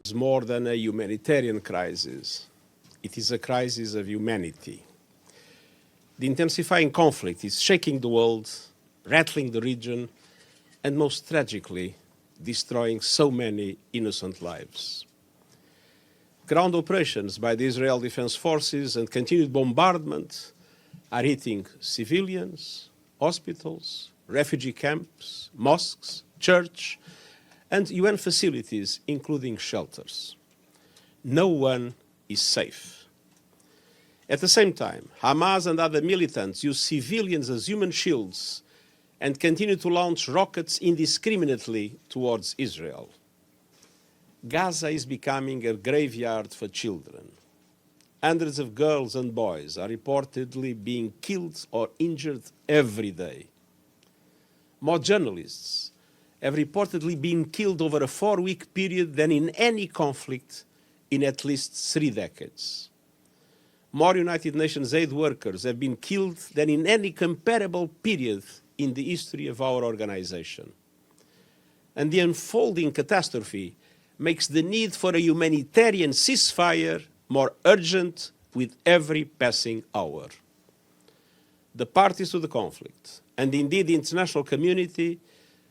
It's more than a humanitarian crisis. It is a crisis of humanity. The intensifying conflict is shaking the world, rattling the region, and most tragically, destroying so many innocent lives. Ground operations by the Israel Defense Forces and continued bombardment are hitting civilians, hospitals, refugee camps, mosques, church, and UN facilities, including shelters. No one is safe. At the same time, Hamas and other militants use civilians as human shields and continue to launch rockets indiscriminately towards Israel. Gaza is becoming a graveyard for children. Hundreds of girls and boys are reportedly being killed or injured every day. More journalists have reportedly been killed over a 4-week period than in any conflict in at least 3 decades. More United Nations aid workers have been killed than in any comparable period in the history of our organization. And the unfolding catastrophe makes the need for a humanitarian ceasefire more urgent with every passing hour. The parties to the conflict, and indeed the international community,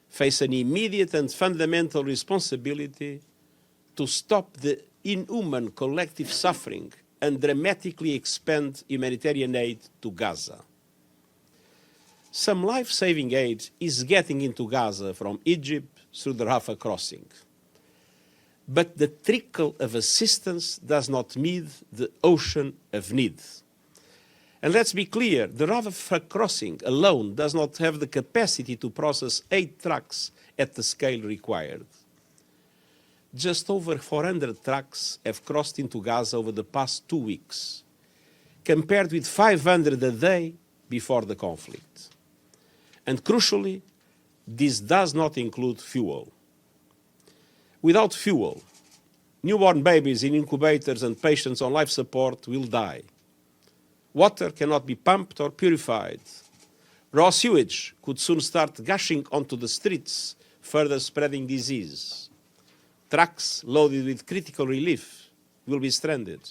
face an immediate and fundamental responsibility to stop the inhuman collective suffering and dramatically expand humanitarian aid to Gaza. Some life-saving aid is getting into Gaza from Egypt through the Rafah crossing. But the trickle of assistance does not meet the ocean of need. And let's be clear, the Rafah crossing alone does not have the capacity to process 8 trucks at the scale required. Just over 400 trucks have crossed into Gaza over the past 2 weeks, compared with 500 a day before the conflict. And crucially, this does not include fuel. Without fuel, newborn babies in incubators and patients on life support will die. Water cannot be pumped or purified. Raw sewage could soon start gushing onto the streets, further spreading disease. Trucks loaded with critical relief will be stranded.